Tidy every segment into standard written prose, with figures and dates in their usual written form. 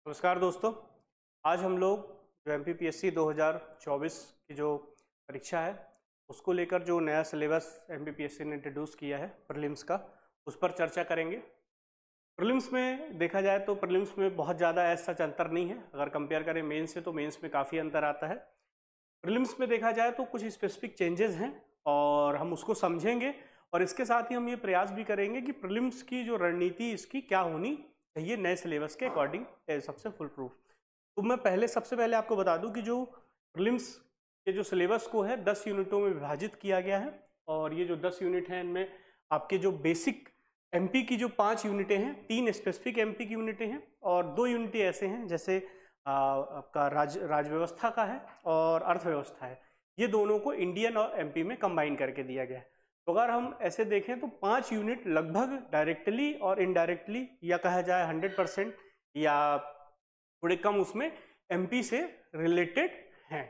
नमस्कार दोस्तों। आज हम लोग जो एमपीपीएससी 2024 की जो परीक्षा है उसको लेकर जो नया सिलेबस एमपीपीएससी ने इंट्रोड्यूस किया है प्रीलिम्स का, उस पर चर्चा करेंगे। प्रीलिम्स में देखा जाए तो प्रीलिम्स में बहुत ज़्यादा ऐसा अंतर नहीं है। अगर कंपेयर करें मेंस से तो मेंस में काफ़ी अंतर आता है। प्रीलिम्स में देखा जाए तो कुछ स्पेसिफिक चेंजेस हैं और हम उसको समझेंगे और इसके साथ ही हम ये प्रयास भी करेंगे कि प्रीलिम्स की जो रणनीति इसकी क्या होनी चाहिए नए सिलेबस के अकॉर्डिंग सबसे फुल प्रूफ। तो मैं सबसे पहले आपको बता दूं कि जो प्रीलिम्स के जो सिलेबस को है 10 यूनिटों में विभाजित किया गया है और ये जो 10 यूनिट हैं इनमें आपके जो बेसिक एमपी की जो 5 यूनिटें हैं, 3 स्पेसिफिक एमपी की यूनिटें हैं और 2 यूनिटें ऐसे हैं जैसे आपका राज व्यवस्था का है और अर्थव्यवस्था है। ये दोनों को इंडियन और एमपी में कंबाइन करके दिया गया है। तो अगर हम ऐसे देखें तो 5 यूनिट लगभग डायरेक्टली और इनडायरेक्टली या कहा जाए 100% या थोड़े कम उसमें एमपी से रिलेटेड हैं।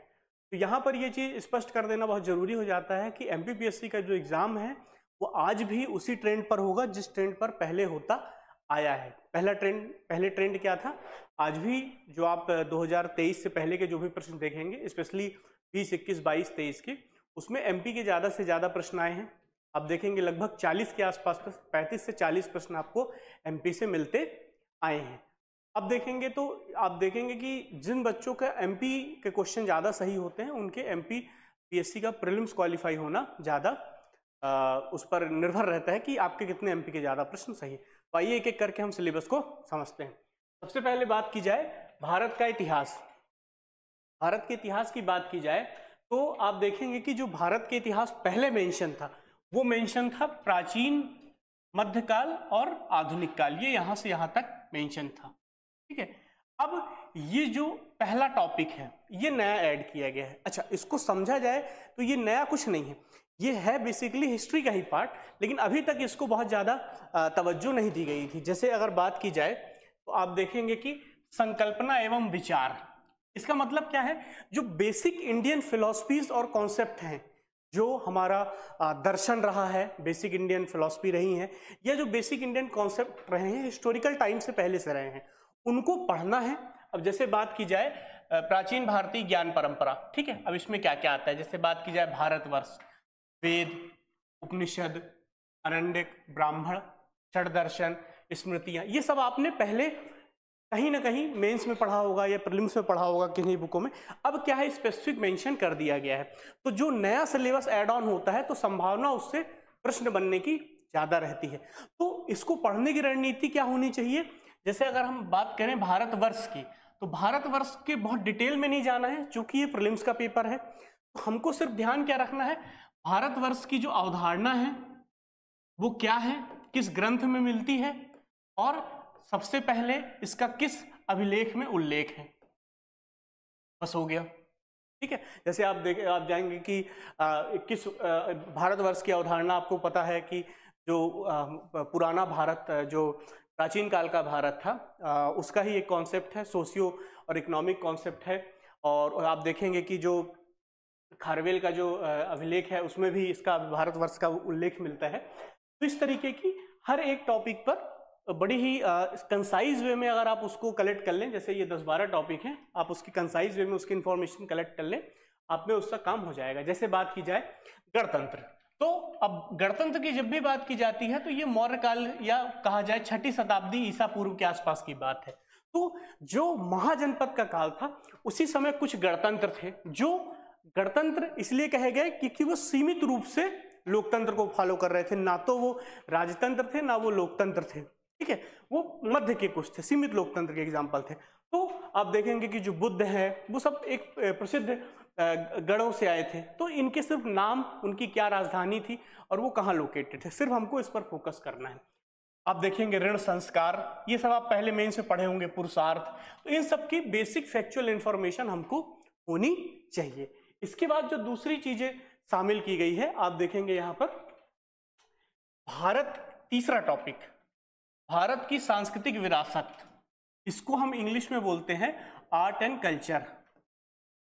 तो यहाँ पर ये चीज़ स्पष्ट कर देना बहुत ज़रूरी हो जाता है कि एमपीपीएससी का जो एग्ज़ाम है वो आज भी उसी ट्रेंड पर होगा जिस ट्रेंड पर पहले होता आया है। पहले ट्रेंड क्या था? आज भी जो आप 2023 से पहले के जो भी प्रश्न देखेंगे, स्पेशली 20, 21, 22, 23 के, उसमें एमपी के ज़्यादा से ज़्यादा प्रश्न आए हैं। आप देखेंगे लगभग 40 के आसपास, 35 से 40 प्रश्न आपको एमपी से मिलते आए हैं। अब देखेंगे तो आप देखेंगे कि जिन बच्चों का एमपी के क्वेश्चन ज़्यादा सही होते हैं उनके एमपी पीएससी का प्रीलिम्स क्वालिफाई होना ज़्यादा उस पर निर्भर रहता है कि आपके कितने एमपी के ज़्यादा प्रश्न सही। तो आइए एक एक करके हम सिलेबस को समझते हैं। सबसे पहले बात की जाए भारत का इतिहास। भारत के इतिहास की बात की जाए तो आप देखेंगे कि जो भारत के इतिहास पहले मेंशन था वो मेंशन था प्राचीन, मध्यकाल और आधुनिक काल। ये यहाँ से यहाँ तक मेंशन था, ठीक है। अब ये जो पहला टॉपिक है ये नया ऐड किया गया है। अच्छा, इसको समझा जाए तो ये नया कुछ नहीं है, ये है बेसिकली हिस्ट्री का ही पार्ट, लेकिन अभी तक इसको बहुत ज़्यादा तवज्जो नहीं दी गई थी। जैसे अगर बात की जाए तो आप देखेंगे कि संकल्पना एवं विचार, इसका मतलब क्या है? जो बेसिक इंडियन फिलॉसफीज और कॉन्सेप्ट हैं, जो हमारा दर्शन रहा है, बेसिक इंडियन फिलॉसफी रही है, या जो बेसिक इंडियन कॉन्सेप्ट रहे हैं हिस्टोरिकल टाइम से पहले से रहे हैं, उनको पढ़ना है। अब जैसे बात की जाए प्राचीन भारतीय ज्ञान परंपरा, ठीक है। अब इसमें क्या क्या आता है? जैसे बात की जाए भारतवर्ष, वेद, उपनिषद, अरण्यक, ब्राह्मण, षड्दर्शन, स्मृतियां, ये सब आपने पहले कहीं ना कहीं मेंस में पढ़ा होगा या प्रीलिम्स में पढ़ा होगा किन्हीं बुकों में। अब क्या है, स्पेसिफिक मेंशन कर दिया गया है। तो जो नया सिलेबस ऐड ऑन होता है तो संभावना उससे प्रश्न बनने की ज्यादा रहती है। तो इसको पढ़ने की रणनीति क्या होनी चाहिए? जैसे अगर हम बात करें भारतवर्ष की, तो भारतवर्ष के बहुत डिटेल में नहीं जाना है क्योंकि ये प्रीलिम्स का पेपर है। तो हमको सिर्फ ध्यान क्या रखना है, भारतवर्ष की जो अवधारणा है वो क्या है, किस ग्रंथ में मिलती है और सबसे पहले इसका किस अभिलेख में उल्लेख है, बस हो गया, ठीक है। जैसे आप जाएंगे कि किस भारतवर्ष की अवधारणा, आपको पता है कि जो पुराना भारत, जो प्राचीन काल का भारत था, उसका ही एक कॉन्सेप्ट है, सोशियो और इकोनॉमिक कॉन्सेप्ट है। और आप देखेंगे कि जो खारवेल का जो अभिलेख है उसमें भी इसका भारतवर्ष का उल्लेख मिलता है। तो इस तरीके की हर एक टॉपिक पर बड़ी ही कंसाइज वे में अगर आप उसको कलेक्ट कर लें, जैसे ये 10-12 टॉपिक हैं, आप उसकी कंसाइज वे में उसकी इंफॉर्मेशन कलेक्ट कर लें, आप में उसका काम हो जाएगा। जैसे बात की जाए गणतंत्र, तो अब गणतंत्र की जब भी बात की जाती है तो ये मौर्य काल या कहा जाए 6ठी शताब्दी ईसा पूर्व के आसपास की बात है। तो जो महाजनपद का काल था उसी समय कुछ गणतंत्र थे, जो गणतंत्र इसलिए कहे गए क्योंकि वो सीमित रूप से लोकतंत्र को फॉलो कर रहे थे, ना तो वो राजतंत्र थे ना वो लोकतंत्र थे, ठीक है। वो मध्य के कुछ थे, सीमित लोकतंत्र के एग्जाम्पल थे। तो आप देखेंगे कि जो बुद्ध है वो सब एक प्रसिद्ध गणों से आए थे। तो इनके सिर्फ नाम, उनकी क्या राजधानी थी और वो कहाँ लोकेटेड थे, सिर्फ हमको इस पर फोकस करना है। आप देखेंगे ऋण संस्कार, ये सब आप पहले मेन से पढ़े होंगे, पुरुषार्थ, तो इन सब की बेसिक फैक्चुअल इंफॉर्मेशन हमको होनी चाहिए। इसके बाद जो दूसरी चीजें शामिल की गई है, आप देखेंगे यहाँ पर भारत, तीसरा टॉपिक, भारत की सांस्कृतिक विरासत, इसको हम इंग्लिश में बोलते हैं आर्ट एंड कल्चर।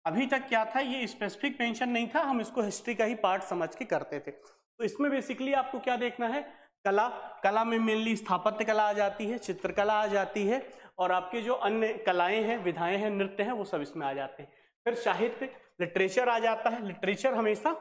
अभी तक क्या था, ये स्पेसिफिक मेंशन नहीं था, हम इसको हिस्ट्री का ही पार्ट समझ के करते थे। तो इसमें बेसिकली आपको क्या देखना है, कला में मेनली स्थापत्य कला आ जाती है, चित्रकला आ जाती है, और आपके जो अन्य कलाएं हैं, विधाएं हैं, नृत्य हैं, वो सब इसमें आ जाते हैं। फिर साहित्य, लिटरेचर आ जाता है। लिटरेचर हमेशा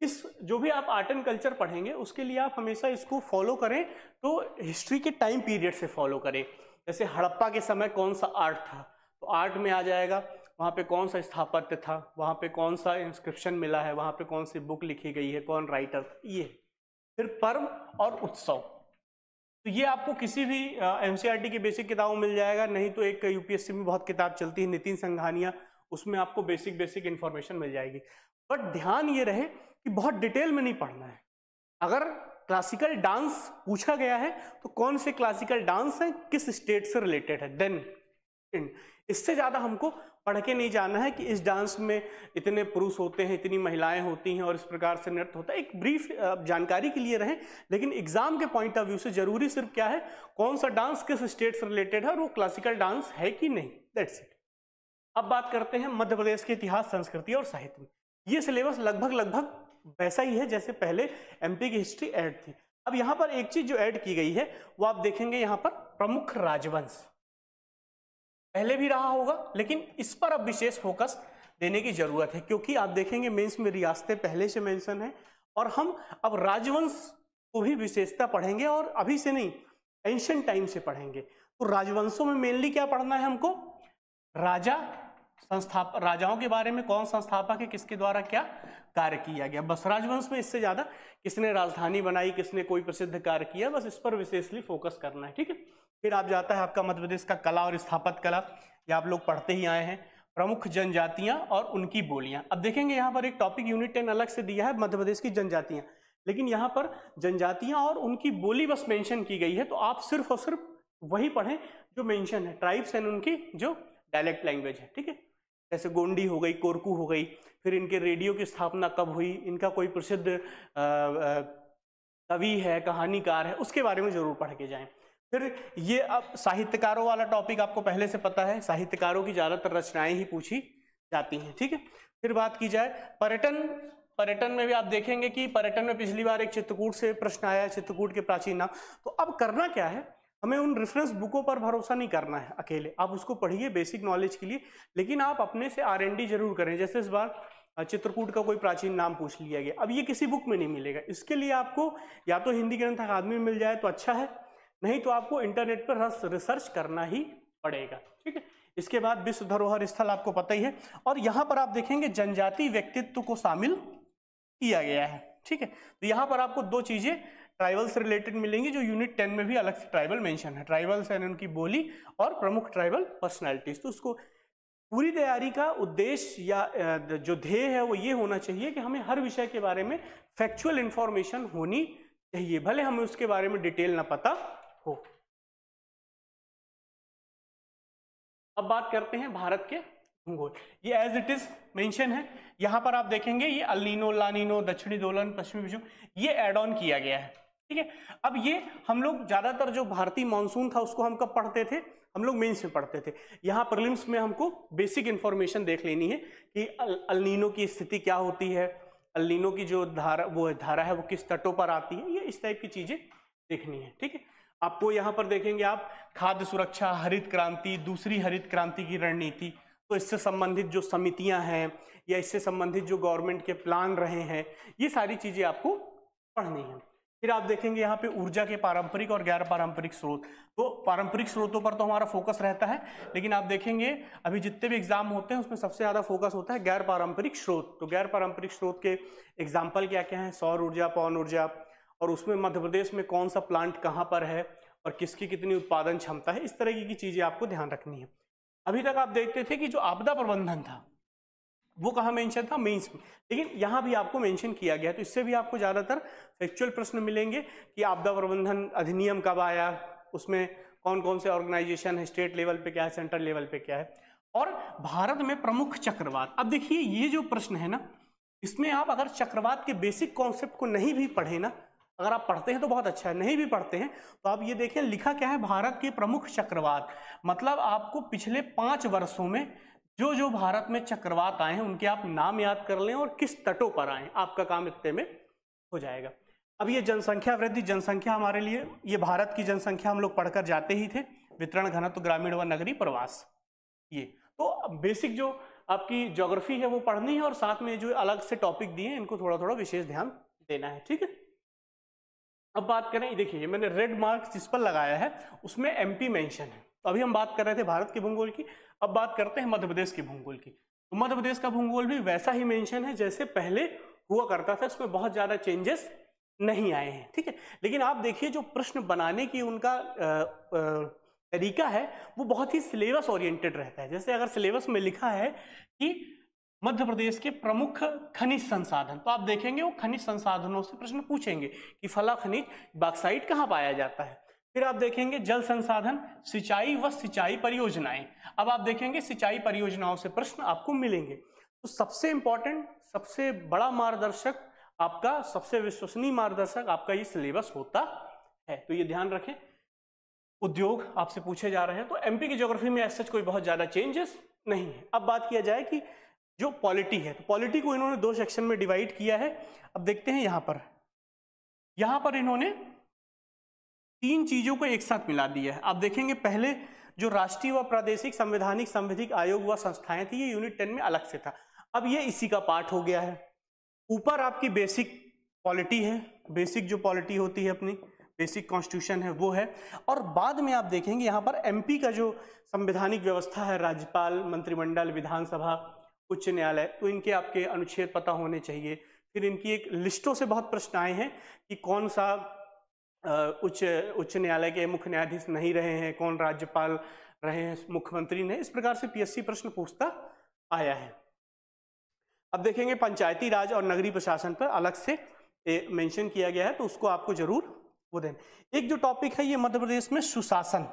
इस जो भी आप आर्ट एंड कल्चर पढ़ेंगे उसके लिए आप हमेशा इसको फॉलो करें तो हिस्ट्री के टाइम पीरियड से फॉलो करें। जैसे हड़प्पा के समय कौन सा आर्ट था, तो आर्ट में आ जाएगा वहाँ पे कौन सा स्थापत्य था, वहाँ पे कौन सा इंस्क्रिप्शन मिला है, वहाँ पे कौन सी बुक लिखी गई है, कौन राइटर, ये। फिर पर्व और उत्सव, तो ये आपको किसी भी एनसीईआरटी की बेसिक किताबों में मिल जाएगा, नहीं तो एक यूपीएससी में बहुत किताब चलती है नितिन संघानिया, उसमें आपको बेसिक इंफॉर्मेशन मिल जाएगी। बट ध्यान ये रहे कि बहुत डिटेल में नहीं पढ़ना है। अगर क्लासिकल डांस पूछा गया है तो कौन से क्लासिकल डांस है, किस स्टेट से रिलेटेड है, देन इससे ज्यादा हमको पढ़ के नहीं जाना है कि इस डांस में इतने पुरुष होते हैं, इतनी महिलाएं होती हैं और इस प्रकार से नृत्य होता है। एक ब्रीफ जानकारी के लिए रहे, लेकिन एग्जाम के पॉइंट ऑफ व्यू से जरूरी सिर्फ क्या है, कौन सा डांस किस स्टेट से रिलेटेड है और वो क्लासिकल डांस है कि नहीं, दैट्स इट। अब बात करते हैं मध्य प्रदेश के इतिहास, संस्कृति और साहित्य में। ये सिलेबस लगभग वैसा ही है जैसे पहले एमपी की हिस्ट्री ऐड थी। अब यहाँ पर एक चीज जो ऐड की गई है वो आप देखेंगे, यहाँ पर प्रमुख राजवंश पहले भी रहा होगा, लेकिन इस पर अब विशेष फोकस देने की जरूरत है, क्योंकि आप देखेंगे मेंस में रियासतें पहले से मेंशन है और हम अब राजवंश को भी विशेषता पढ़ेंगे, और अभी से नहीं, एंशिएंट टाइम से पढ़ेंगे। तो राजवंशों में मेनली क्या पढ़ना है हमको, राजाओं के बारे में, कौन संस्थापक है, किसके द्वारा क्या कार्य किया गया, बस। राजवंश में इससे ज्यादा किसने राजधानी बनाई, किसने कोई प्रसिद्ध कार्य किया, बस इस पर विशेषली फोकस करना है, ठीक है। फिर आप जाता है आपका मध्य प्रदेश का कला और स्थापत्य कला, ये आप लोग पढ़ते ही आए हैं। प्रमुख जनजातियां और उनकी बोलियां, अब देखेंगे यहाँ पर एक टॉपिक यूनिट 10 अलग से दिया है, मध्य प्रदेश की जनजातियां, लेकिन यहाँ पर जनजातियां और उनकी बोली बस मेंशन की गई है, तो आप सिर्फ और सिर्फ वही पढ़ें जो मेंशन है, ट्राइब्स एंड उनकी जो डायलेक्ट लैंग्वेज है, ठीक है। जैसे गोंडी हो गई, कोरकू हो गई, फिर इनके रेडियो की स्थापना कब हुई, इनका कोई प्रसिद्ध कवि है, कहानीकार है, उसके बारे में जरूर पढ़ के जाएं। फिर ये अब साहित्यकारों वाला टॉपिक आपको पहले से पता है, साहित्यकारों की ज्यादातर रचनाएं ही पूछी जाती हैं, ठीक है। फिर बात की जाए पर्यटन में भी आप देखेंगे कि पर्यटन में पिछली बार एक चित्रकूट से प्रश्न आया, चित्रकूट के प्राचीन नाम। तो अब करना क्या है, हमें उन रेफरेंस बुकों पर भरोसा नहीं करना है अकेले, आप उसको पढ़िए बेसिक नॉलेज के लिए, लेकिन आप अपने से R&D जरूर करें। जैसे इस बार चित्रकूट का कोई प्राचीन नाम पूछ लिया गया, अब ये किसी बुक में नहीं मिलेगा, इसके लिए आपको या तो हिंदी ग्रंथ अकादमी में मिल जाए तो अच्छा है, नहीं तो आपको इंटरनेट पर रिसर्च करना ही पड़ेगा, ठीक है। इसके बाद विश्व धरोहर स्थल आपको पता ही है, और यहाँ पर आप देखेंगे जनजाति व्यक्तित्व को शामिल किया गया है, ठीक है। तो यहाँ पर आपको दो चीजें ट्राइबल से रिलेटेड मिलेंगी, जो यूनिट 10 में भी अलग से ट्राइबल मेंशन है, ट्राइबल्स एंड उनकी बोली और प्रमुख ट्राइबल पर्सनैलिटीज। तो उसको पूरी तैयारी का उद्देश्य या जो ध्येय है वो ये होना चाहिए कि हमें हर विषय के बारे में फैक्चुअल इंफॉर्मेशन होनी चाहिए, भले हमें उसके बारे में डिटेल ना पता हो। अब बात करते हैं भारत के भूगोल, ये एज इट इज मेंशन है। यहां पर आप देखेंगे ये अल्नीनो, लानीनो, दक्षिणी दोलन, पश्चिमी विषुव, ये एड ऑन किया गया है, ठीक है। अब ये हम लोग ज्यादातर जो भारतीय मानसून था उसको हम कब पढ़ते थे, हम लोग मेंस में पढ़ते थे। यहाँ प्रीलिम्स में हमको बेसिक इंफॉर्मेशन देख लेनी है कि अल्नीनो की स्थिति क्या होती है, अल्नीनो की जो धारा है वो किस तटों पर आती है, ये इस टाइप की चीजें देखनी है, ठीक है। आपको यहाँ पर देखेंगे आप खाद्य सुरक्षा, हरित क्रांति, दूसरी हरित क्रांति की रणनीति, तो इससे संबंधित जो समितियां हैं या इससे संबंधित जो गवर्नमेंट के प्लान रहे हैं, ये सारी चीजें आपको पढ़नी है। फिर आप देखेंगे यहाँ पे ऊर्जा के पारंपरिक और गैर पारंपरिक स्रोत, तो पारंपरिक स्रोतों पर तो हमारा फोकस रहता है, लेकिन आप देखेंगे अभी जितने भी एग्जाम होते हैं उसमें सबसे ज्यादा फोकस होता है गैर पारंपरिक स्रोत। तो गैर पारंपरिक स्रोत के एग्जाम्पल क्या क्या है, सौर ऊर्जा, पवन ऊर्जा, और उसमें मध्य प्रदेश में कौन सा प्लांट कहाँ पर है और किसकी कितनी उत्पादन क्षमता है, इस तरह की चीजें आपको ध्यान रखनी है। अभी तक आप देखते थे कि जो आपदा प्रबंधन था वो कहाँ मेंशन था, मेंस में, लेकिन यहाँ भी आपको मेंशन किया गया है। तो इससे भी आपको ज्यादातर फैक्चुअल प्रश्न मिलेंगे कि आपदा प्रबंधन अधिनियम कब आया, उसमें कौन कौन से ऑर्गेनाइजेशन है, स्टेट लेवल पे क्या है, सेंट्रल लेवल पे क्या है, और भारत में प्रमुख चक्रवात। अब देखिए ये जो प्रश्न है ना, इसमें आप अगर चक्रवात के बेसिक कॉन्सेप्ट को नहीं भी पढ़े ना, अगर आप पढ़ते हैं तो बहुत अच्छा है, नहीं भी पढ़ते हैं तो आप ये देखें लिखा क्या है, भारत के प्रमुख चक्रवात, मतलब आपको पिछले 5 वर्षों में जो जो भारत में चक्रवात आए हैं उनके आप नाम याद कर लें और किस तटों पर आए, आपका काम इतने में हो जाएगा। अब ये जनसंख्या वृद्धि, जनसंख्या हमारे लिए ये भारत की जनसंख्या हम लोग पढ़कर जाते ही थे, वितरण घनत्व ग्रामीण व नगरीय प्रवास। ये तो बेसिक जो आपकी ज्योग्राफी है वो पढ़नी है, और साथ में जो अलग से टॉपिक दिए हैं इनको थोड़ा थोड़ा विशेष ध्यान देना है, ठीक है। अब बात करें, देखिए मैंने रेड मार्क जिस पर लगाया है उसमें एमपी मेंशन है। तो अभी हम बात कर रहे थे भारत के भूगोल की, अब बात करते हैं मध्य प्रदेश के भूगोल की। तो मध्य प्रदेश का भूगोल भी वैसा ही मेंशन है जैसे पहले हुआ करता था, इसमें बहुत ज्यादा चेंजेस नहीं आए हैं, ठीक है। लेकिन आप देखिए जो प्रश्न बनाने की उनका तरीका है वो बहुत ही सिलेबस ओरिएंटेड रहता है। जैसे अगर सिलेबस में लिखा है कि मध्य प्रदेश के प्रमुख खनिज संसाधन, तो आप देखेंगे वो खनिज संसाधनों से प्रश्न पूछेंगे कि फला खनिज बॉक्साइट कहाँ पाया जाता है। फिर आप देखेंगे जल संसाधन, सिंचाई व सिंचाई परियोजनाएं। अब आप देखेंगे सिंचाई परियोजनाओं से प्रश्न आपको मिलेंगे। तो सबसे इंपॉर्टेंट, सबसे बड़ा मार्गदर्शक आपका, सबसे विश्वसनीय मार्गदर्शक आपका ये सिलेबस होता है, तो ये ध्यान रखें। उद्योग आपसे पूछे जा रहे हैं, तो एमपी की ज्योग्राफी में ऐसा कोई बहुत ज्यादा चेंजेस नहीं है। अब बात किया जाए कि जो पॉलिटी है, तो पॉलिटी को इन्होंने दो सेक्शन में डिवाइड किया है। अब देखते हैं यहां पर इन्होंने तीन चीजों को एक साथ मिला दिया है। आप देखेंगे पहले जो राष्ट्रीय व प्रादेशिक संवैधानिक संविधिक आयोग व संस्थाएं थी, ये यूनिट 10 में अलग से था, अब ये इसी का पार्ट हो गया है। ऊपर आपकी बेसिक पॉलिटी है, बेसिक जो पॉलिटी होती है अपनी बेसिक कॉन्स्टिट्यूशन है वो है, और बाद में आप देखेंगे यहाँ पर एमपी का जो संवैधानिक व्यवस्था है, राज्यपाल, मंत्रिमंडल, विधानसभा, उच्च न्यायालय, तो इनके आपके अनुच्छेद पता होने चाहिए। फिर इनकी एक लिस्टों से बहुत प्रश्न आए हैं कि कौन सा उच्च न्यायालय के मुख्य न्यायाधीश नहीं रहे हैं, कौन राज्यपाल रहे हैं, मुख्यमंत्री ने, इस प्रकार से पीएससी प्रश्न पूछता आया है। अब देखेंगे पंचायती राज और नगरीय प्रशासन पर अलग से मेंशन किया गया है, तो उसको आपको जरूर वो देना। एक जो टॉपिक है ये मध्य प्रदेश में सुशासन,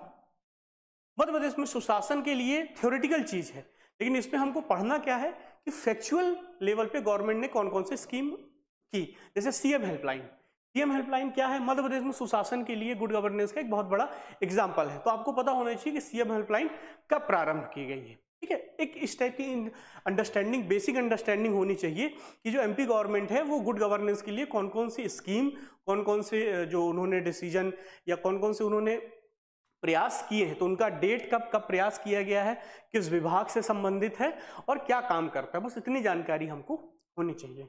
मध्य प्रदेश में सुशासन के लिए थ्योरेटिकल चीज है, लेकिन इसमें हमको पढ़ना क्या है कि फैक्चुअल लेवल पे गवर्नमेंट ने कौन कौन से स्कीम की। जैसे सीएम हेल्पलाइन, सीएम हेल्पलाइन क्या है, मध्य प्रदेश में सुशासन के लिए गुड गवर्नेंस का एक बहुत बड़ा एग्जाम्पल है। तो आपको पता होना चाहिए कि सीएम हेल्पलाइन कब प्रारंभ की गई है, ठीक है। एक इस टाइप की अंडरस्टैंडिंग, बेसिक अंडरस्टैंडिंग होनी चाहिए कि जो एमपी गवर्नमेंट है वो गुड गवर्नेंस के लिए कौन कौन सी स्कीम, कौन कौन से जो उन्होंने डिसीजन या कौन कौन से उन्होंने प्रयास किए हैं, तो उनका डेट कब कब प्रयास किया गया है, किस विभाग से संबंधित है और क्या काम करता है, बस इतनी जानकारी हमको होनी चाहिए।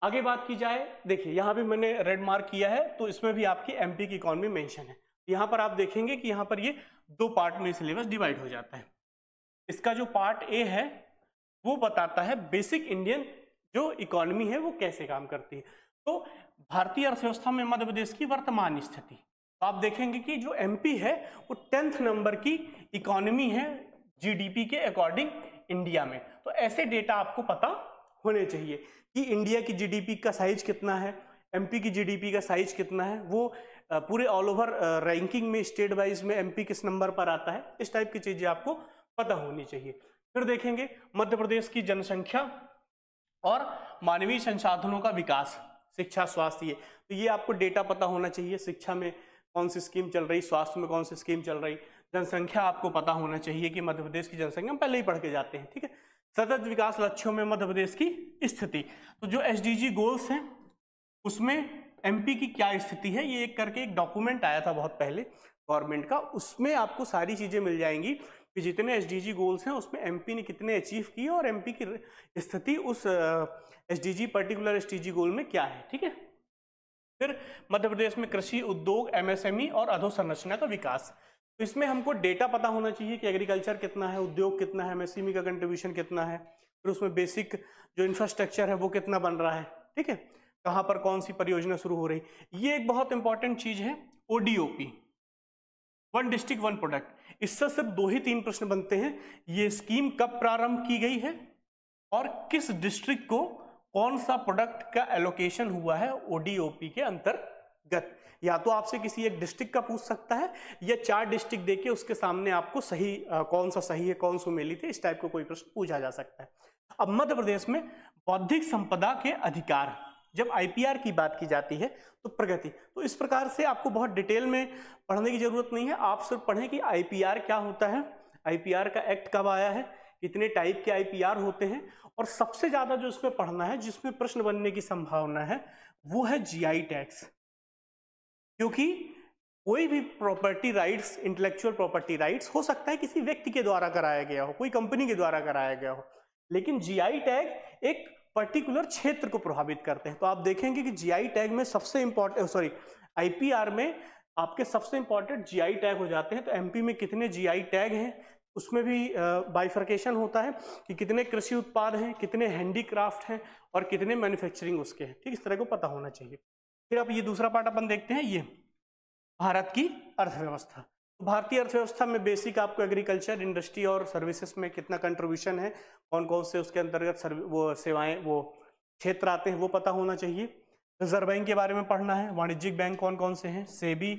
आगे बात की जाए, देखिए यहाँ भी मैंने रेड मार्क किया है, तो इसमें भी आपकी एमपी की इकोनॉमी मेंशन है। यहाँ पर आप देखेंगे कि यहाँ पर ये दो पार्ट में सिलेबस डिवाइड हो जाता है। इसका जो पार्ट ए है वो बताता है बेसिक इंडियन जो इकोनॉमी है वो कैसे काम करती है। तो भारतीय अर्थव्यवस्था में मध्य प्रदेश की वर्तमान स्थिति, तो आप देखेंगे कि जो एमपी है वो 10th नंबर की इकोनॉमी है जीडीपी के अकॉर्डिंग इंडिया में। तो ऐसे डेटा आपको पता होने चाहिए कि इंडिया की जीडीपी का साइज कितना है, एमपी की जीडीपी का साइज कितना है, वो पूरे ऑल ओवर रैंकिंग में स्टेट वाइज में एमपी किस नंबर पर आता है, इस टाइप की चीजें आपको पता होनी चाहिए। फिर देखेंगे मध्य प्रदेश की जनसंख्या और मानवीय संसाधनों का विकास, शिक्षा, स्वास्थ्य, तो ये आपको डेटा पता होना चाहिए। शिक्षा में कौन सी स्कीम चल रही, स्वास्थ्य में कौन सी स्कीम चल रही, जनसंख्या आपको पता होना चाहिए कि मध्य प्रदेश की जनसंख्या हम पहले ही पढ़ के जाते हैं, ठीक है। सतत विकास लक्ष्यों में मध्य प्रदेश की स्थिति, तो जो एसडीजी गोल्स हैं उसमें एमपी की क्या स्थिति है, ये एक करके एक डॉक्यूमेंट आया था बहुत पहले गवर्नमेंट का, उसमें आपको सारी चीजें मिल जाएंगी कि जितने एसडीजी गोल्स हैं उसमें एमपी ने कितने अचीव किए और एमपी की स्थिति उस एसडीजी पर्टिकुलर एसडीजी गोल में क्या है, ठीक है। फिर मध्य प्रदेश में कृषि, उद्योग, एमएसएमई और अधोसंरचना का विकास, तो इसमें हमको डेटा पता होना चाहिए कि एग्रीकल्चर कितना है, उद्योग कितना है, एमएसएमई का कंट्रीब्यूशन कितना है, फिर उसमें बेसिक जो इंफ्रास्ट्रक्चर है वो कितना बन रहा है, ठीक है, कहाँ पर कौन सी परियोजना शुरू हो रही। ये एक बहुत इंपॉर्टेंट चीज है ODOP, one district one product, इससे सिर्फ 2 ही 3 प्रश्न बनते हैं। ये स्कीम कब प्रारंभ की गई है और किस डिस्ट्रिक्ट को कौन सा प्रोडक्ट का एलोकेशन हुआ है ओडीओपी के अंतर्गत। या तो आपसे किसी एक डिस्ट्रिक्ट का पूछ सकता है या 4 डिस्ट्रिक्ट देके उसके सामने आपको सही कौन सा सही है, कौन सा मेली थे, इस टाइप का कोई प्रश्न पूछा जा सकता है। अब मध्य प्रदेश में बौद्धिक संपदा के अधिकार, जब आईपीआर की बात की जाती है तो प्रगति, तो इस प्रकार से आपको बहुत डिटेल में पढ़ने की जरूरत नहीं है, आप सिर्फ पढ़ें कि आईपीआर क्या होता है, आईपीआर का एक्ट कब आया है, कितने टाइप के आईपीआर होते हैं, और सबसे ज्यादा जो इसमें पढ़ना है जिसमें प्रश्न बनने की संभावना है वो है जीआई टैग्स। क्योंकि कोई भी property rights, intellectual property rights हो सकता है किसी व्यक्ति के द्वारा कराया गया हो, कोई कंपनी के द्वारा कराया गया हो, लेकिन जीआई टैग एक पर्टिकुलर क्षेत्र को प्रभावित करते हैं। तो आप देखेंगे कि जीआई टैग में सबसे इंपॉर्टेंट, आईपीआर में आपके सबसे इंपॉर्टेंट जीआई टैग हो जाते हैं। तो एमपी में कितने जीआई टैग हैं, उसमें भी बाइफर्केशन होता है कि कितने कृषि उत्पाद हैं, कितने हैंडीक्राफ्ट हैं और कितने मैन्युफैक्चरिंग उसके हैं। ठीक, इस तरह को पता होना चाहिए। फिर अब ये दूसरा पार्ट अपन देखते हैं, ये भारत की अर्थव्यवस्था। तो भारतीय अर्थव्यवस्था में बेसिक आपको एग्रीकल्चर, इंडस्ट्री और सर्विसेज में कितना कंट्रीब्यूशन है, कौन कौन से उसके अंतर्गत वो सेवाएं, वो क्षेत्र आते हैं, वो पता होना चाहिए। रिजर्व बैंक के बारे में पढ़ना है, वाणिज्यिक बैंक कौन कौन से हैं, सेबी,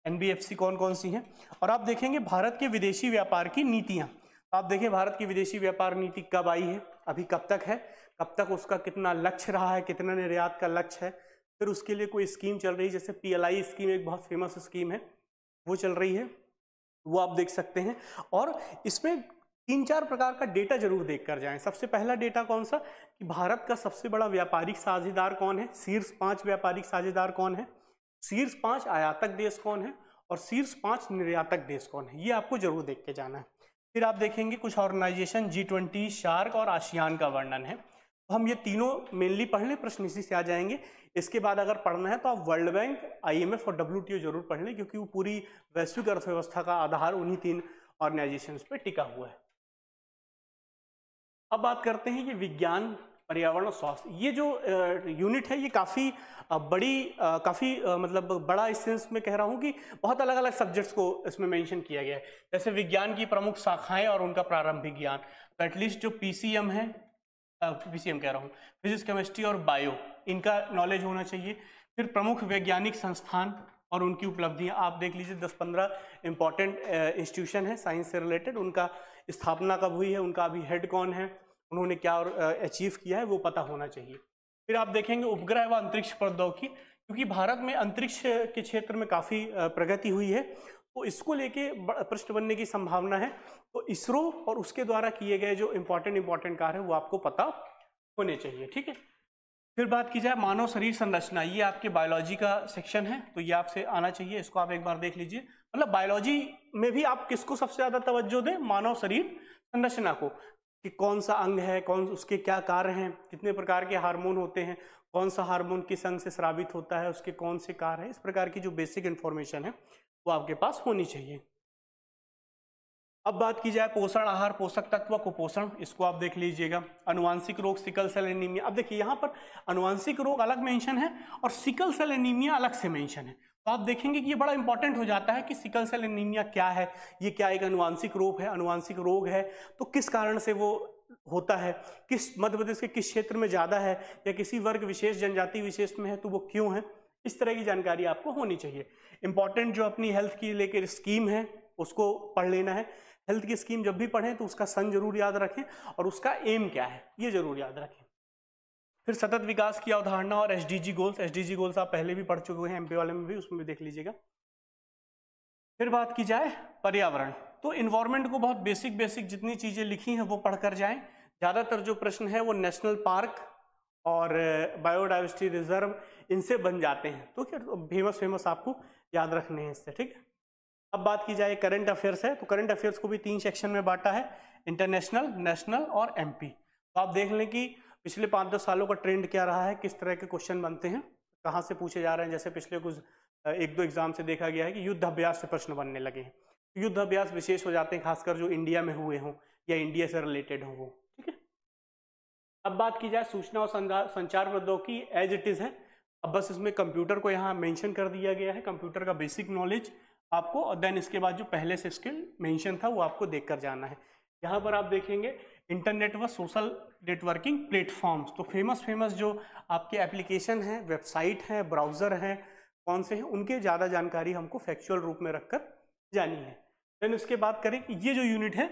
एनबीएफसी कौन कौन सी हैं। और आप देखेंगे भारत के विदेशी व्यापार की नीतियां। आप देखें भारत की विदेशी व्यापार नीति कब आई है, अभी कब तक है, कब तक उसका कितना लक्ष्य रहा है, कितना निर्यात का लक्ष्य है। फिर उसके लिए कोई स्कीम चल रही है, जैसे पीएलआई स्कीम एक बहुत फेमस स्कीम है, वो चल रही है, वो आप देख सकते हैं। और इसमें 3-4 प्रकार का डेटा जरूर देख कर जाएं। सबसे पहला डेटा कौन सा, कि भारत का सबसे बड़ा व्यापारिक साझेदार कौन है, शीर्ष 5 व्यापारिक साझेदार कौन है, शीर्ष 5 आयातक देश कौन है और शीर्ष 5 निर्यातक देश कौन है, ये आपको जरूर देख के जाना है। फिर आप देखेंगे कुछ ऑर्गेनाइजेशन, G20, शार्क और आसियान का वर्णन है। तो हम ये तीनों मेनली पढ़ लें, प्रश्न इसी से आ जाएंगे। इसके बाद अगर पढ़ना है तो आप वर्ल्ड बैंक, IMF और WTO जरूर पढ़ लें, क्योंकि वो पूरी वैश्विक अर्थव्यवस्था का आधार उन्हीं 3 ऑर्गेनाइजेशंस पे टिका हुआ है। अब बात करते हैं ये विज्ञान, पर्यावरण और स्वास्थ्य, ये जो यूनिट है ये काफ़ी बड़ी, मतलब बड़ा इस सेंस में कह रहा हूँ कि बहुत अलग अलग सब्जेक्ट्स को इसमें मेंशन किया गया है। जैसे विज्ञान की प्रमुख शाखाएं और उनका प्रारंभिक ज्ञान, तो एटलीस्ट जो PCM है, PCM कह रहा हूँ, फिजिक्स, केमिस्ट्री और बायो, इनका नॉलेज होना चाहिए। फिर प्रमुख वैज्ञानिक संस्थान और उनकी उपलब्धियां आप देख लीजिए, 10-15 इंपॉर्टेंट इंस्टीट्यूशन है साइंस से रिलेटेड, उनका स्थापना कब हुई है, उनका अभी हेड कौन है, उन्होंने क्या अचीव किया है, वो पता होना चाहिए। फिर आप देखेंगे उपग्रह व अंतरिक्ष प्रौद्योगिकी, क्योंकि भारत में अंतरिक्ष के क्षेत्र में काफ़ी प्रगति हुई है, तो इसको लेके प्रश्न बनने की संभावना है। तो इसरो और उसके द्वारा किए गए जो इंपॉर्टेंट कार्य है वो आपको पता होने चाहिए। ठीक है, फिर बात की जाए मानव शरीर संरचना, ये आपके बायोलॉजी का सेक्शन है, तो ये आपसे आना चाहिए, इसको आप एक बार देख लीजिए। मतलब बायोलॉजी में भी आप किसको सबसे ज़्यादा तवज्जो दें, मानव शरीर संरचना को, कि कौन सा अंग है, कौन उसके क्या कार्य हैं, कितने प्रकार के हार्मोन होते हैं, कौन सा हार्मोन किस अंग से स्रावित होता है, उसके कौन से कार्य हैं, इस प्रकार की जो बेसिक इंफॉर्मेशन है वो आपके पास होनी चाहिए। अब बात की जाए पोषण आहार, पोषक तत्व, कुपोषण, इसको आप देख लीजिएगा। अनुवांशिक रोग, सिकल सेल एनीमिया, अब देखिए यहाँ पर अनुवांशिक रोग अलग मेंशन है और सिकल सेल एनीमिया अलग से मेंशन है। तो आप देखेंगे कि ये बड़ा इंपॉर्टेंट हो जाता है कि सिकल सेल एनीमिया क्या है, ये क्या एक अनुवांशिक रोग है, अनुवांशिक रोग है तो किस कारण से वो होता है, किस मध्य प्रदेश के किस क्षेत्र में ज़्यादा है या किसी वर्ग विशेष, जनजाति विशेष में है तो वो क्यों है, इस तरह की जानकारी आपको होनी चाहिए। इंपॉर्टेंट जो अपनी हेल्थ की लेकर स्कीम है उसको पढ़ लेना है। हेल्थ की स्कीम जब भी पढ़ें तो उसका सन जरूर याद रखें और उसका एम क्या है ये जरूर याद रखें। फिर सतत विकास की अवधारणा और SDG गोल्स आप पहले भी पढ़ चुके हैं, MP वाले में भी, उसमें भी देख लीजिएगा। फिर बात की जाए पर्यावरण, तो इन्वायरमेंट को बहुत बेसिक जितनी चीजें लिखी हैं वो पढ़कर जाएं। ज्यादातर जो प्रश्न है वो नेशनल पार्क और बायोडाइवर्सिटी रिजर्व इनसे बन जाते हैं, तो क्या फेमस आपको याद रखने हैं इससे। ठीक है, अब बात की जाए करंट अफेयर्स है, तो करंट अफेयर्स को भी 3 सेक्शन में बांटा है, इंटरनेशनल, नेशनल और MP। तो आप देख लें कि पिछले 5-10 सालों का ट्रेंड क्या रहा है, किस तरह के क्वेश्चन बनते हैं, कहाँ से पूछे जा रहे हैं। जैसे पिछले कुछ 1-2 एग्जाम से देखा गया है कि युद्ध अभ्यास से प्रश्न बनने लगे हैं। युद्ध अभ्यास विशेष हो जाते हैं, खासकर जो इंडिया में हुए हों या इंडिया से रिलेटेड हों वो। ठीक है, अब बात की जाए सूचना और संचार प्रौद्योगिकी, एज इट इज है। अब बस इसमें कंप्यूटर को यहाँ मेंशन कर दिया गया है, कंप्यूटर का बेसिक नॉलेज आपको, और देन इसके बाद जो पहले से स्किल मेंशन था वो आपको देखकर जाना है। यहाँ पर आप देखेंगे इंटरनेट व सोशल नेटवर्किंग प्लेटफॉर्म्स, तो फेमस जो आपके एप्लीकेशन हैं, वेबसाइट हैं, ब्राउज़र हैं, कौन से हैं, उनके ज़्यादा जानकारी हमको फैक्चुअल रूप में रखकर जानी है। देन उसके बाद करें कि ये जो यूनिट है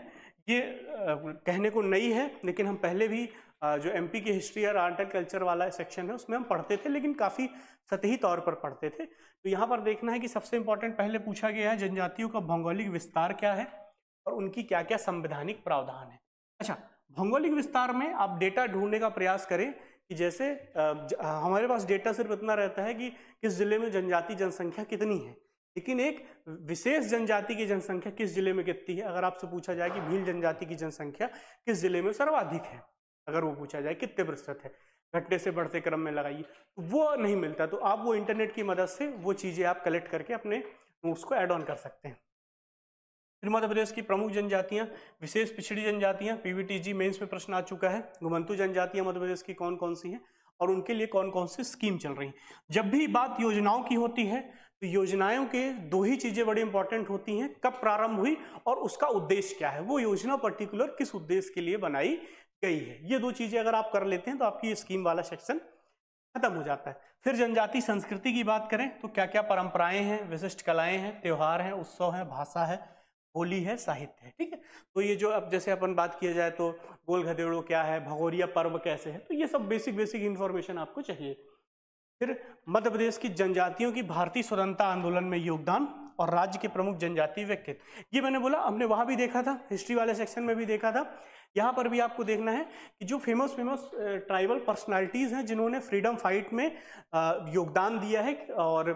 ये कहने को नई है, लेकिन हम पहले भी जो MP की हिस्ट्री और आर्ट एंड कल्चर वाला सेक्शन है उसमें हम पढ़ते थे, लेकिन काफ़ी सतही तौर पर पढ़ते थे। तो यहाँ पर देखना है कि सबसे इंपॉर्टेंट पहले पूछा गया है जनजातियों का भौगोलिक विस्तार क्या है और उनकी क्या क्या संवैधानिक प्रावधान है। अच्छा, भौगोलिक विस्तार में आप डेटा ढूंढने का प्रयास करें कि जैसे हमारे पास डेटा सिर्फ इतना रहता है कि किस जिले में जनजाति जनसंख्या कितनी है, लेकिन एक विशेष जनजाति की जनसंख्या किस जिले में कितनी है, अगर आपसे पूछा जाए कि भील जनजाति की जनसंख्या किस जिले में सर्वाधिक है, अगर वो पूछा जाए कितने प्रतिशत है, घटने से बढ़ते क्रम में लगाइए, तो वो नहीं मिलता। तो आप वो इंटरनेट की मदद से वो चीज़ें आप कलेक्ट करके अपने नोट्स को ऐड ऑन कर सकते हैं। फिर मध्य प्रदेश की प्रमुख जनजातियां, विशेष पिछड़ी जनजातियां, पीवीटीजी मेंस में प्रश्न आ चुका है। घुमंतु जनजातियां मध्य प्रदेश की कौन कौन सी हैं और उनके लिए कौन कौन सी स्कीम चल रही हैं। जब भी बात योजनाओं की होती है तो योजनाओं के दो ही चीजें बड़ी इंपॉर्टेंट होती हैं, कब प्रारंभ हुई और उसका उद्देश्य क्या है, वो योजना पर्टिकुलर किस उद्देश्य के लिए बनाई गई है। ये दो चीजें अगर आप कर लेते हैं तो आपकी स्कीम वाला सेक्शन खत्म हो जाता है। फिर जनजाति संस्कृति की बात करें तो क्या क्या परंपराएं हैं, विशिष्ट कलाएं हैं, त्योहार हैं, उत्सव हैं, भाषा है, होली है, साहित्य है। ठीक है, तो ये जो अब जैसे अपन बात किया जाए तो गोल गधेड़ो क्या है, भगोरिया पर्व कैसे है, तो ये सब बेसिक इंफॉर्मेशन आपको चाहिए। फिर मध्य प्रदेश की जनजातियों की भारतीय स्वतंत्रता आंदोलन में योगदान और राज्य के प्रमुख जनजातीय व्यक्तित्व, ये मैंने बोला हमने वहां भी देखा था, हिस्ट्री वाले सेक्शन में भी देखा था। यहाँ पर भी आपको देखना है कि जो फेमस ट्राइबल पर्सनालिटीज हैं जिन्होंने फ्रीडम फाइट में योगदान दिया है और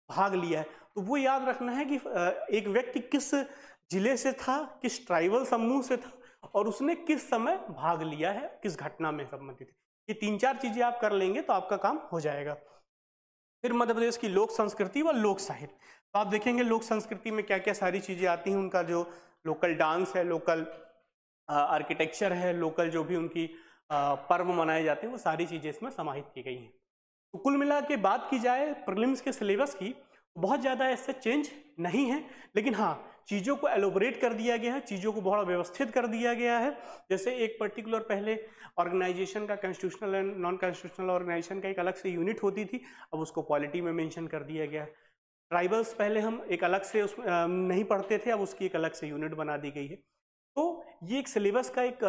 भाग लिया है, तो वो याद रखना है कि एक व्यक्ति किस जिले से था, किस ट्राइबल समूह से था और उसने किस समय भाग लिया है, किस घटना में संबंधित है। ये 3-4 चीजें आप कर लेंगे तो आपका काम हो जाएगा। फिर मध्य प्रदेश की लोक संस्कृति व लोक साहित्य, तो आप देखेंगे लोक संस्कृति में क्या क्या सारी चीजें आती हैं, उनका जो लोकल डांस है, लोकल आर्किटेक्चर है, लोकल जो भी उनकी पर्व मनाए जाते हैं, वो सारी चीजें इसमें समाहित की गई हैं। तो कुल मिला के बात की जाए प्रीलिम्स के सिलेबस की, बहुत ज़्यादा ऐसे चेंज नहीं है, लेकिन हाँ चीज़ों को एलोबरेट कर दिया गया है, चीज़ों को बहुत व्यवस्थित कर दिया गया है। जैसे एक पर्टिकुलर पहले ऑर्गेनाइजेशन का constitutional and non constitutional organization का एक अलग से यूनिट होती थी, अब उसको पॉलिटी में मेंशन कर दिया गया है। ट्राइबल्स पहले हम एक अलग से उस नहीं पढ़ते थे, अब उसकी एक अलग से यूनिट बना दी गई है। तो ये एक सिलेबस का एक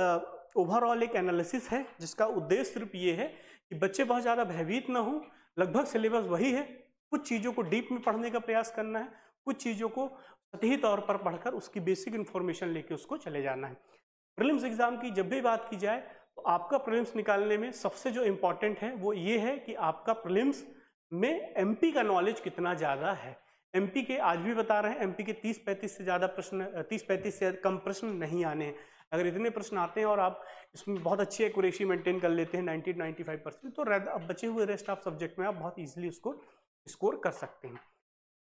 ओवरऑल एक एनालिसिस है जिसका उद्देश्य सिर्फ ये है कि बच्चे बहुत ज़्यादा भयभीत ना हो। लगभग सिलेबस वही है, कुछ चीज़ों को डीप में पढ़ने का प्रयास करना है, कुछ चीज़ों को सतही तौर पर पढ़कर उसकी बेसिक इन्फॉर्मेशन लेके उसको चले जाना है। प्रीलिम्स एग्जाम की जब भी बात की जाए तो आपका प्रीलिम्स निकालने में सबसे जो इम्पोर्टेंट है वो ये है कि आपका प्रीलिम्स में एमपी का नॉलेज कितना ज़्यादा है। एमपी के आज भी बता रहे हैं, एमपी के 30-35 से ज़्यादा प्रश्न, 30-35 से कम प्रश्न नहीं आने हैं। अगर इतने प्रश्न आते हैं और आप इसमें बहुत अच्छी एक्यूरेसी मेंटेन कर लेते हैं 90-95%, तो अब बचे हुए रेस्ट ऑफ सब्जेक्ट में आप बहुत ईजिली उसको स्कोर कर सकते हैं।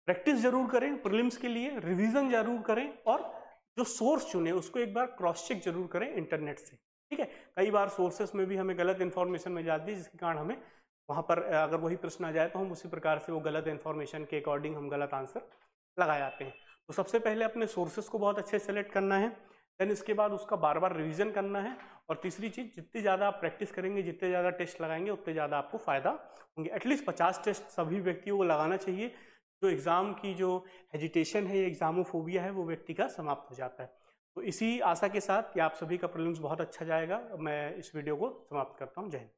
प्रैक्टिस जरूर करें प्रीलिम्स के लिए, रिवीजन जरूर करें और जो सोर्स चुने उसको एक बार क्रॉस चेक जरूर करें इंटरनेट से। ठीक है, कई बार सोर्सेस में भी हमें गलत इन्फॉर्मेशन मिल जाती है जिसके कारण हमें वहाँ पर अगर वही प्रश्न आ जाए तो हम उसी प्रकार से वो गलत इन्फॉर्मेशन के अकॉर्डिंग हम गलत आंसर लगा जाते हैं। तो सबसे पहले अपने सोर्सेस को बहुत अच्छे से सेलेक्ट करना है, देन इसके बाद उसका बार बार रिवीजन करना है, और तीसरी चीज़ जितनी ज़्यादा आप प्रैक्टिस करेंगे, जितने ज़्यादा टेस्ट लगाएंगे उतने ज़्यादा आपको फ़ायदा होंगे। एटलीस्ट 50 टेस्ट सभी व्यक्तियों को लगाना चाहिए। जो एग्ज़ाम की जो हेजिटेशन है, एग्जामोफोबिया है, वो व्यक्ति का समाप्त हो जाता है। तो इसी आशा के साथ कि आप सभी का प्रीलिम्स बहुत अच्छा जाएगा, मैं इस वीडियो को समाप्त करता हूँ। जय हिंद।